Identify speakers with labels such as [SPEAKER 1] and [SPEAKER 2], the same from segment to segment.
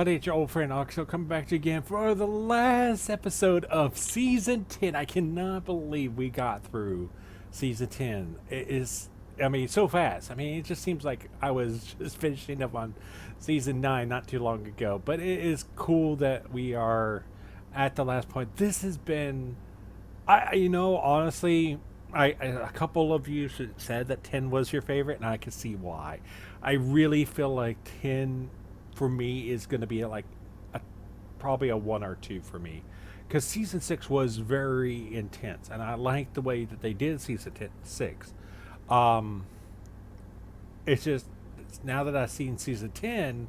[SPEAKER 1] everybody? It's your old friend Oxo coming back to you again for the last episode of Season 10. I cannot believe we got through Season 10. It is, so fast. It just seems like I was just finishing up on Season 9 not too long ago. But it is cool that we are at the last point. This has been, honestly, a couple of you said that 10 was your favorite, and I can see why. I really feel like 10 for me is going to be probably a 1 or 2 for me, because season 6 was very intense, and I like the way that they did season 6. It's just now that I've seen season 10,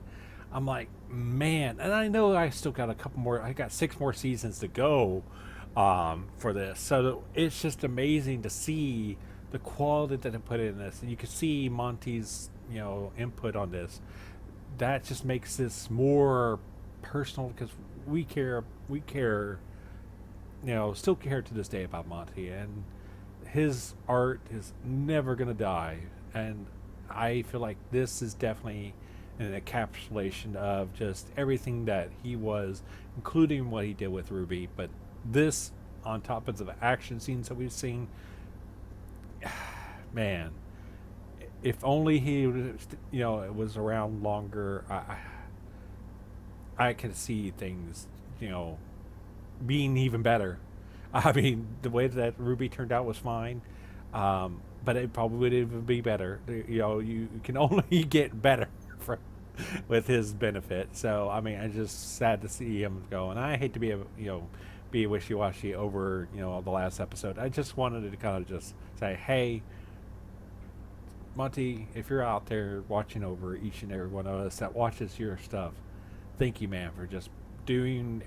[SPEAKER 1] I'm like, man, and I know I still got a couple more. I got 6 more seasons to go for this, so it's just amazing to see the quality that they put in this, and you can see Monty's input on this. That just makes this more personal, because we care, still care to this day about Monty, and his art is never gonna die. And I feel like this is definitely an encapsulation of just everything that he was, including what he did with Ruby. But this, on top of the action scenes that we've seen, man, if only he was around longer, I could see things being even better. The way that Ruby turned out was fine, but it probably would even be better. You can only get better with his benefit. So I'm just sad to see him go, and I hate to be wishy-washy over the last episode. I just wanted to kind of just say, hey, Monty, if you're out there watching over each and every one of us that watches your stuff, thank you, man, for just doing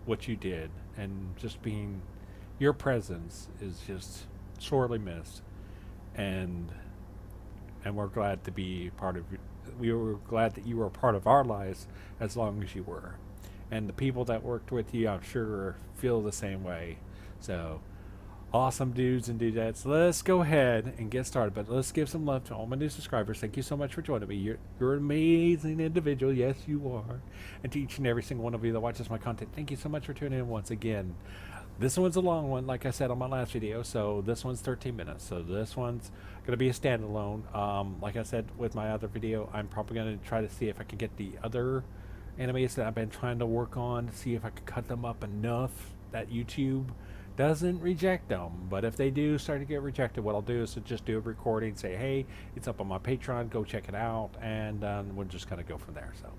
[SPEAKER 1] what you did, and just being, your presence is just sorely missed, and we're glad to be part of. We were glad that you were a part of our lives as long as you were, and the people that worked with you, I'm sure, feel the same way. So. Awesome dudes and dudettes. Let's go ahead and get started, but let's give some love to all my new subscribers. Thank you so much for joining me. You're an amazing individual. Yes, you are. And to each and every single one of you that watches my content, thank you so much for tuning in once again. This one's a long one, like I said on my last video, so this one's 13 minutes. So this one's going to be a standalone. Like I said with my other video, I'm probably going to try to see if I can get the other animes that I've been trying to work on, to see if I can cut them up enough that YouTube doesn't reject them. But if they do start to get rejected, what I'll do is to just do a recording, say, hey, it's up on my Patreon, go check it out, and we'll just kind of go from there. So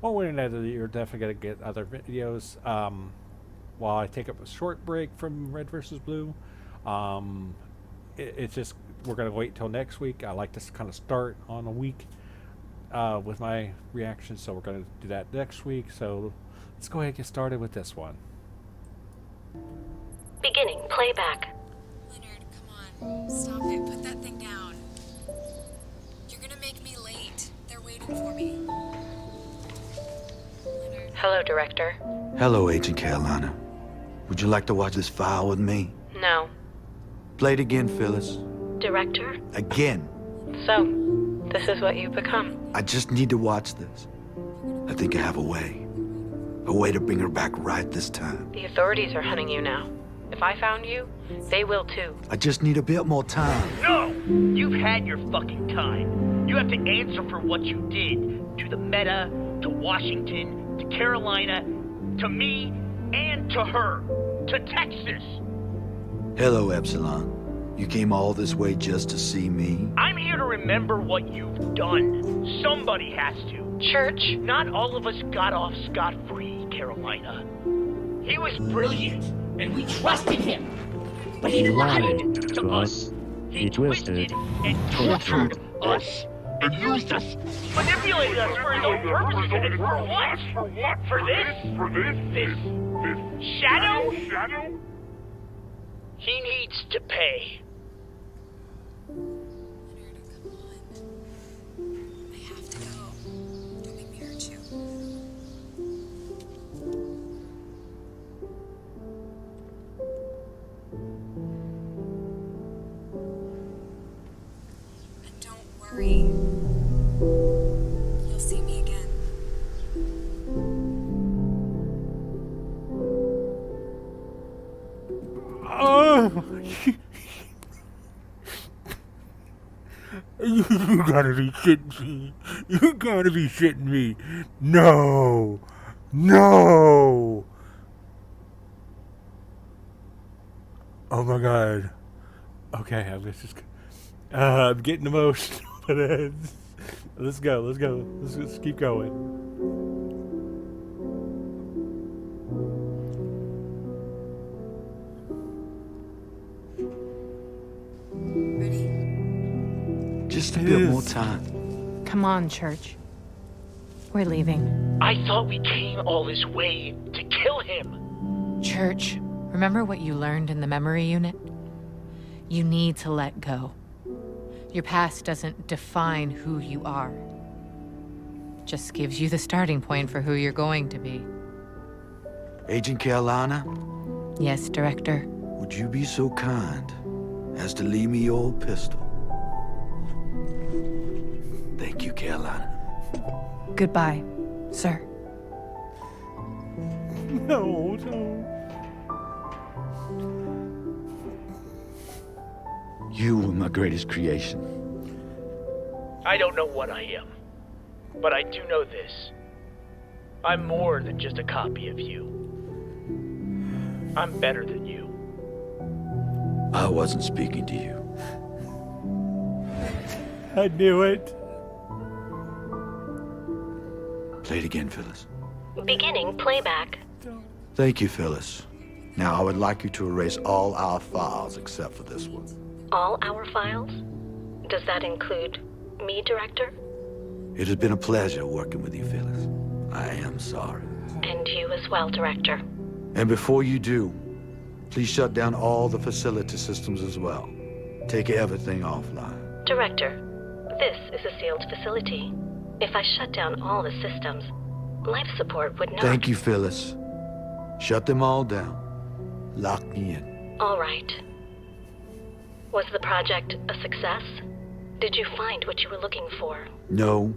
[SPEAKER 1] one way or another, you're definitely going to get other videos while I take up a short break from Red versus Blue. It's just, we're going to wait till next week. I like to kind of start on a week with my reactions, so we're going to do that next week. So let's go ahead and get started with this one.
[SPEAKER 2] Beginning playback.
[SPEAKER 3] Leonard, come on. Stop it. Put that thing down. You're gonna make me late. They're waiting for me. Leonard.
[SPEAKER 2] Hello, Director.
[SPEAKER 4] Hello, Agent Carolina. Would you like to watch this file with me?
[SPEAKER 2] No.
[SPEAKER 4] Play it again, Phyllis.
[SPEAKER 2] Director?
[SPEAKER 4] Again.
[SPEAKER 2] So, this is what you've become.
[SPEAKER 4] I just need to watch this. I think I have a way. A way to bring her back right this time.
[SPEAKER 2] The authorities are hunting you now. If I found you, they will too.
[SPEAKER 4] I just need a bit more time.
[SPEAKER 5] No! You've had your fucking time. You have to answer for what you did. To the Meta, to Washington, to Carolina, to me, and to her. To Texas.
[SPEAKER 4] Hello, Epsilon. You came all this way just to see me?
[SPEAKER 5] I'm here to remember what you've done. Somebody has to.
[SPEAKER 2] Church?
[SPEAKER 5] Not all of us got off scot-free, Carolina. He was brilliant, and we trusted him. But he lied to us. He twisted and tortured us. And used us. Manipulated us for his own purposes. And for what? For what? For this? For this? This shadow? Shadow? He needs to pay.
[SPEAKER 3] Leonard, come on. I have to go. Don't make me hurt you. And don't worry. You'll see me again.
[SPEAKER 1] You gotta be shitting me. You gotta be shitting me. No. No. Oh my god. Okay, I'm just. I'm getting emotional. But let's go. Let's keep going.
[SPEAKER 3] Ready?
[SPEAKER 4] Just a
[SPEAKER 1] It
[SPEAKER 4] bit
[SPEAKER 1] is.
[SPEAKER 4] more time.
[SPEAKER 6] Come on, Church. We're leaving.
[SPEAKER 5] I thought we came all this way to kill him.
[SPEAKER 6] Church, remember what you learned in the memory unit? You need to let go. Your past doesn't define who you are. Just gives you the starting point for who you're going to be.
[SPEAKER 4] Agent Carolina,
[SPEAKER 6] Yes, Director.
[SPEAKER 4] would you be so kind as to leave me your pistol? Thank you, Carolina.
[SPEAKER 6] Goodbye, sir.
[SPEAKER 1] No.
[SPEAKER 4] You were my greatest creation.
[SPEAKER 5] I don't know what I am, but I do know this. I'm more than just a copy of you. I'm better than you.
[SPEAKER 4] I wasn't speaking to you.
[SPEAKER 1] I knew it.
[SPEAKER 4] Play it again, Phyllis.
[SPEAKER 7] Beginning playback.
[SPEAKER 4] Thank you, Phyllis. Now, I would like you to erase all our files except for this one.
[SPEAKER 7] All our files? Does that include me, Director?
[SPEAKER 4] It has been a pleasure working with you, Phyllis. I am sorry.
[SPEAKER 7] And you as well, Director.
[SPEAKER 4] And before you do, please shut down all the facility systems as well. Take everything offline.
[SPEAKER 7] Director, this is a sealed facility. If I shut down all the systems, life support would not...
[SPEAKER 4] Thank you, Phyllis. Shut them all down. Lock me in.
[SPEAKER 7] All right. Was the project a success? Did you find what you were looking for?
[SPEAKER 4] No,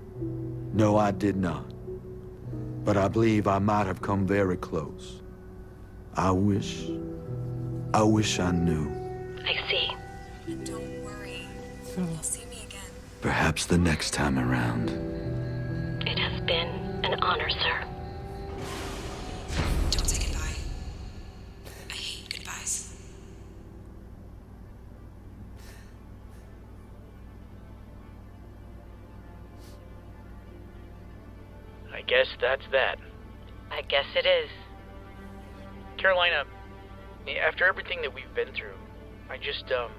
[SPEAKER 4] I did not. But I believe I might have come very close. I wish I knew.
[SPEAKER 7] I see.
[SPEAKER 3] And don't worry. You'll see me again.
[SPEAKER 4] Perhaps the next time around.
[SPEAKER 7] It has been an honor, sir.
[SPEAKER 3] Don't say goodbye. I hate goodbyes.
[SPEAKER 5] I guess that's that.
[SPEAKER 6] I guess it is.
[SPEAKER 5] Carolina, after everything that we've been through, I just want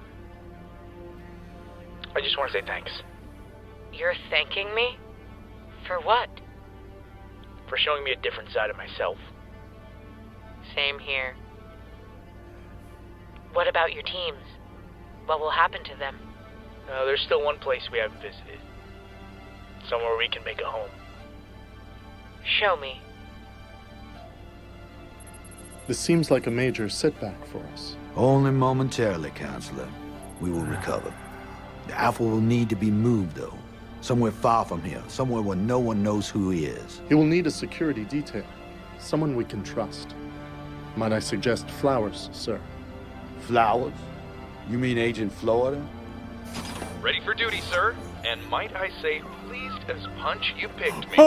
[SPEAKER 5] to say thanks
[SPEAKER 6] You're thanking me? For what?
[SPEAKER 5] for showing me a different side of myself.
[SPEAKER 6] Same here. What about your teams? What will happen to them?
[SPEAKER 5] There's still one place we haven't visited. Somewhere we can make a home.
[SPEAKER 6] Show me.
[SPEAKER 8] This seems like a major setback for us.
[SPEAKER 4] Only momentarily, Counselor. We will recover. The Alpha will need to be moved, though. Somewhere far from here. Somewhere where no one knows who he is.
[SPEAKER 8] He will need a security detail. Someone we can trust. Might I suggest Flowers, sir?
[SPEAKER 4] Flowers? You mean Agent Florida?
[SPEAKER 9] Ready for duty, sir. And might I say, pleased as punch you picked me.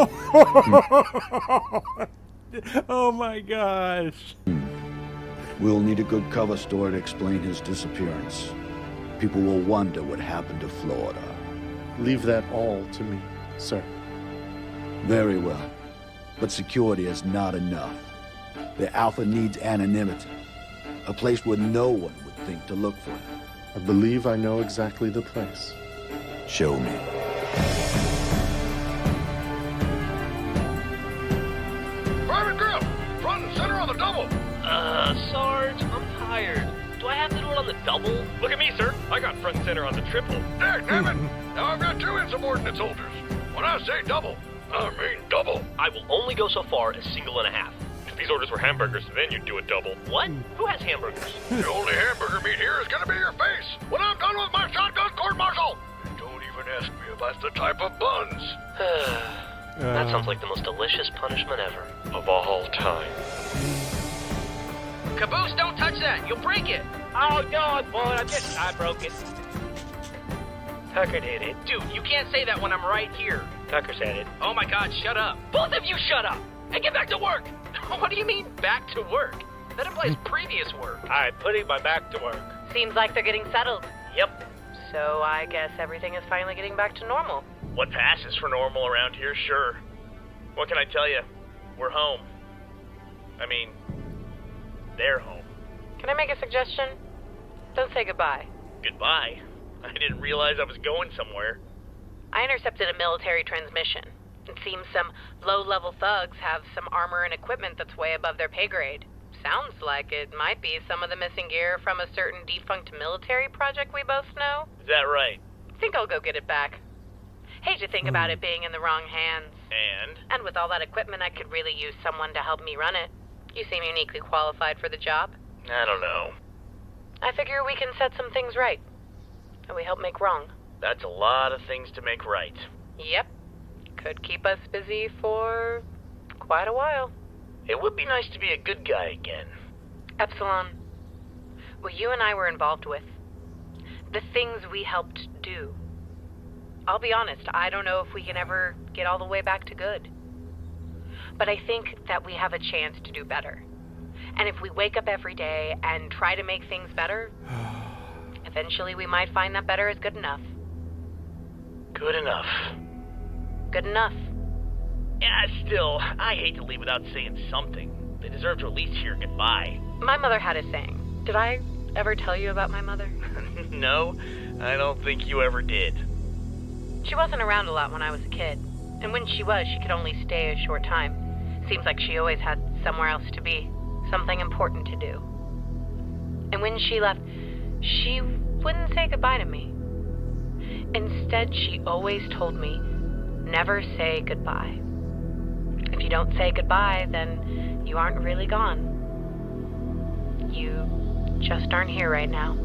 [SPEAKER 1] Oh my gosh.
[SPEAKER 4] We'll need a good cover story to explain his disappearance. People will wonder what happened to Florida.
[SPEAKER 8] Leave that all to me, sir.
[SPEAKER 4] Very well. But security is not enough. The Alpha needs anonymity. A place where no one would think to look for him.
[SPEAKER 8] I believe I know exactly the place.
[SPEAKER 4] Show me.
[SPEAKER 9] Private Grill, front and center on the double.
[SPEAKER 5] Sarge, I'm tired. Do I have to do it on the double?
[SPEAKER 9] Look at me, sir. I got front and center on the triple. Dag nabbit. Now I've got 2 insubordinate soldiers. When I say double, I mean double.
[SPEAKER 5] I will only go so far as single and a half.
[SPEAKER 9] If these orders were hamburgers, then you'd do a double.
[SPEAKER 5] What? Who has hamburgers?
[SPEAKER 9] The only hamburger meat here is gonna be your face. When I'm done with my shotgun court-martial. Don't even ask me if that's the type of buns.
[SPEAKER 5] That sounds like the most delicious punishment ever.
[SPEAKER 9] Of all time.
[SPEAKER 5] Caboose, don't touch that. You'll break it. Oh, no, I broke it. Tucker did it.
[SPEAKER 10] Dude, you can't say that when I'm right here.
[SPEAKER 5] Tucker said it.
[SPEAKER 10] Oh my god, shut up. Both of you shut up! And get back to work! What do you mean, back to work? That implies previous work.
[SPEAKER 5] I'm putting my back to work.
[SPEAKER 2] Seems like they're getting settled.
[SPEAKER 5] Yep.
[SPEAKER 2] So I guess everything is finally getting back to normal.
[SPEAKER 9] What passes for normal around here, sure. What can I tell you? We're home. I mean, they're home.
[SPEAKER 2] Can I make a suggestion? Don't say goodbye.
[SPEAKER 9] Goodbye. I didn't realize I was going somewhere.
[SPEAKER 2] I intercepted a military transmission. It seems some low-level thugs have some armor and equipment that's way above their pay grade. Sounds like it might be some of the missing gear from a certain defunct military project we both know.
[SPEAKER 9] Is that right?
[SPEAKER 2] Think I'll go get it back. Hate to think about it being in the wrong hands. And with all that equipment, I could really use someone to help me run it. You seem uniquely qualified for the job.
[SPEAKER 9] I don't know.
[SPEAKER 2] I figure we can set some things right. And we help make wrong.
[SPEAKER 9] That's a lot of things to make right.
[SPEAKER 2] Yep. Could keep us busy for quite a while.
[SPEAKER 9] It would be nice to be a good guy again.
[SPEAKER 2] Epsilon, what you and I were involved with, the things we helped do. I'll be honest, I don't know if we can ever get all the way back to good. But I think that we have a chance to do better. And if we wake up every day and try to make things better, eventually we might find that better is good enough.
[SPEAKER 9] Good enough.
[SPEAKER 2] Good enough.
[SPEAKER 9] Yeah, still, I hate to leave without saying something. They deserve to at least hear goodbye.
[SPEAKER 2] My mother had a saying. Did I ever tell you about my mother?
[SPEAKER 9] No, I don't think you ever did.
[SPEAKER 2] She wasn't around a lot when I was a kid. And when she was, she could only stay a short time. Seems like she always had somewhere else to be. Something important to do. And when she left, she wouldn't say goodbye to me. Instead, she always told me, never say goodbye. If you don't say goodbye, then you aren't really gone. You just aren't here right now.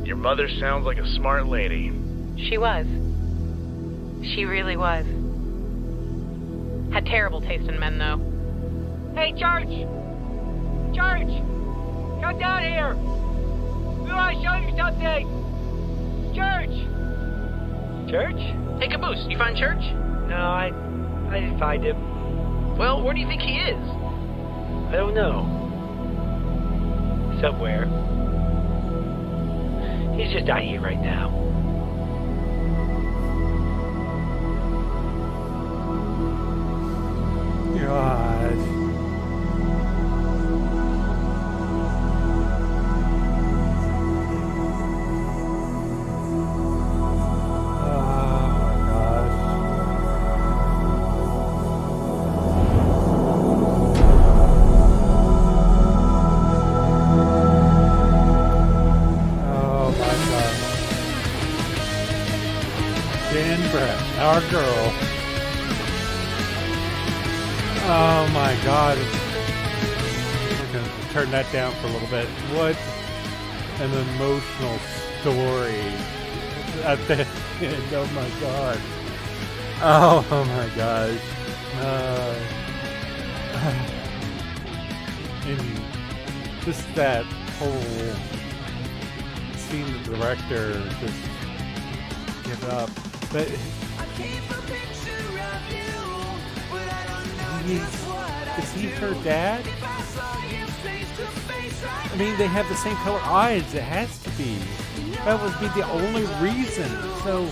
[SPEAKER 9] Your mother sounds like a smart lady.
[SPEAKER 2] She was. She really was. Had terrible taste in men, though.
[SPEAKER 5] Hey, Church! Church! Come down here! We want to show you something! Church! Church?
[SPEAKER 10] Hey, Caboose, you find Church?
[SPEAKER 5] No, I didn't find him.
[SPEAKER 10] Well, where do you think he is?
[SPEAKER 5] I don't know. Somewhere. He's just not here right now.
[SPEAKER 1] God. Our girl. Oh my god. We're going to turn that down for a little bit. What an emotional story at the end. Oh my god. Oh my gosh. And just that whole scene, the director just give up. But is he her dad? I mean, they have the same color eyes. It has to be. That would be the only reason. So,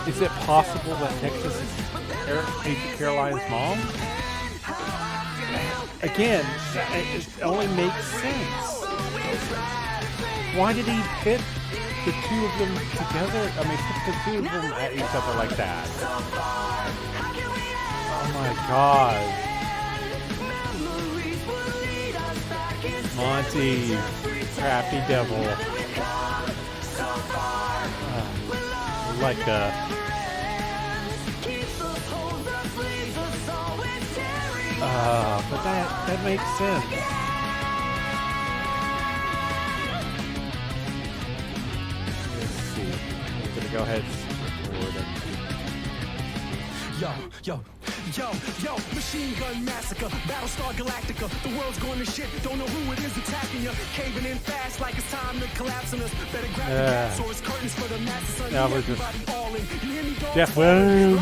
[SPEAKER 1] is it possible that Nexus is Agent Caroline's mom? Again, it only makes sense. Why did he pit the two of them together? I mean, put the two of them at each other like that. Oh my god. Monty, crappy devil. Like a... but that makes sense. Go ahead.
[SPEAKER 11] Yo, Yo, Machine Gun Massacre, Battlestar Galactica. The world's going to shit, don't know who it is attacking you. Caving in fast like it's time to collapse on us. Better grab the gas or it's curtains for the masses. Son,
[SPEAKER 1] Yeah, we're
[SPEAKER 11] everybody all in. You hear me, dog?
[SPEAKER 1] Jeff Williams.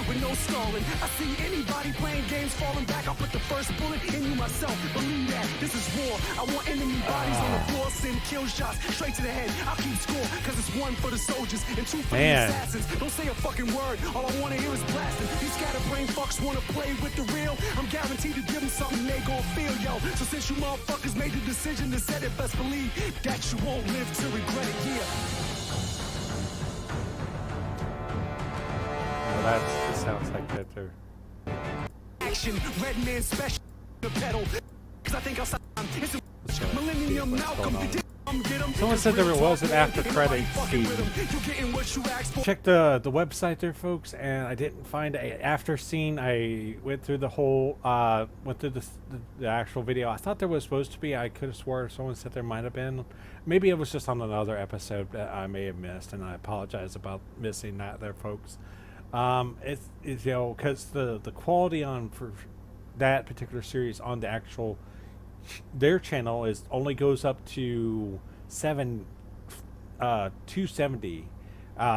[SPEAKER 11] With no stalling. I see anybody playing games falling back. I'll put the first bullet in you myself. Believe that, this is war. I want enemy bodies on the floor. Send kill shots straight to the head. I'll keep score, cause it's one for the soldiers and two for the assassins. Don't say a fucking word, all I wanna hear is blasting. These scatterbrain fucks wanna play with the real. I'm guaranteed to give them something they gon' feel, yo. So since you motherfuckers made the decision to set it, best believe that you won't live to regret it, yeah.
[SPEAKER 1] Well, that sounds like that too.
[SPEAKER 11] Action, red man special, the pedal. Cause I think I'll stop. It's a Millennium Malcolm.
[SPEAKER 1] Someone said there was an after credits scene. Check the website there, folks, and I didn't find a after scene. I went through the whole went through the actual video. I thought there was supposed to be. I could have swore someone said there might have been. Maybe it was just on another episode that I may have missed, and I apologize about missing that there, folks. It's you know, because the quality on for that particular series on the actual their channel is only goes up to 270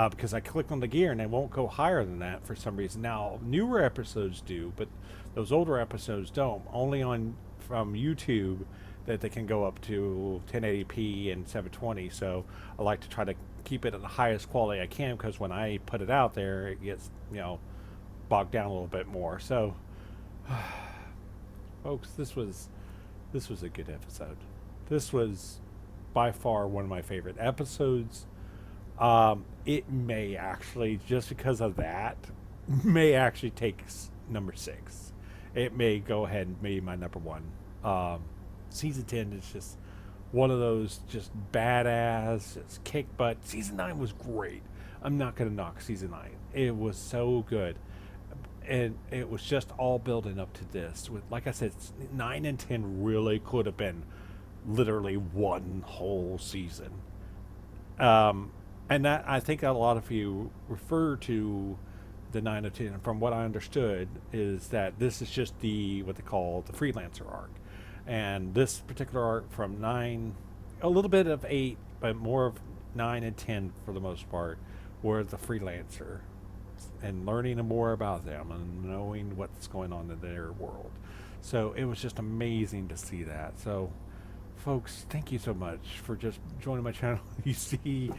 [SPEAKER 1] because I clicked on the gear and it won't go higher than that for some reason. Now newer episodes do, but those older episodes don't. Only on from YouTube that they can go up to 1080p and 720. So I like to try to keep it at the highest quality I can, because when I put it out there it gets, you know, bogged down a little bit more. So folks, this was a good episode. This was by far one of my favorite episodes. It may actually, just because of that, may actually take number 6. It may go ahead and be my number 1. Season 10 is just one of those just badass, just kick butt. Season 9 was great. I'm not going to knock Season 9. It was so good. And it was just all building up to this. With, like I said, 9 and 10 really could have been literally one whole season. And that, I think a lot of you refer to the 9 and 10. From what I understood, is that this is just the what they call the freelancer arc, and this particular arc from 9, a little bit of 8, but more of 9 and 10 for the most part, were the freelancer. And learning more about them and knowing what's going on in their world. So it was just amazing to see that. So folks, thank you so much for just joining my channel. You see,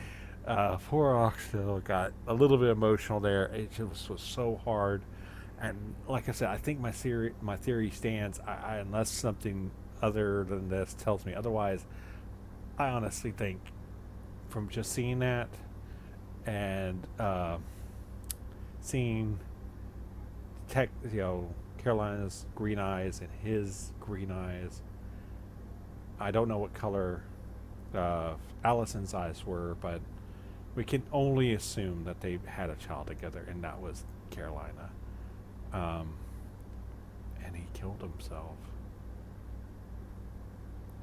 [SPEAKER 1] poor Oxtail got a little bit emotional there. It just was so hard. And like I said, I think my theory stands. Unless something other than this tells me otherwise, I honestly think from just seeing that and seeing Carolina's green eyes and his green eyes. I don't know what color Allison's eyes were, but we can only assume that they had a child together, and that was Carolina. And he killed himself.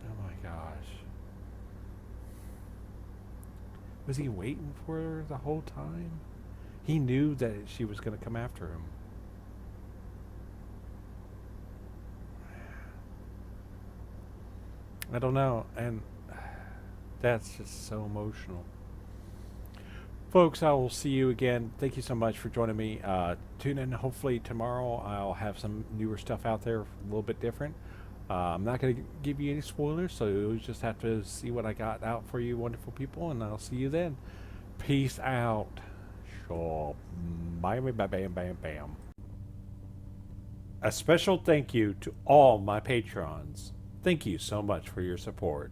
[SPEAKER 1] Oh my gosh. Was he waiting for her the whole time? He knew that she was going to come after him. I don't know, and that's just so emotional. Folks, I will see you again. Thank you so much for joining me. Tune in. Hopefully tomorrow I'll have some newer stuff out there, a little bit different. I'm not going to give you any spoilers, so you just have to see what I got out for you wonderful people, and I'll see you then. Peace out. Sure. Bam, bam, bam, bam, bam. A special thank you to all my patrons. Thank you so much for your support.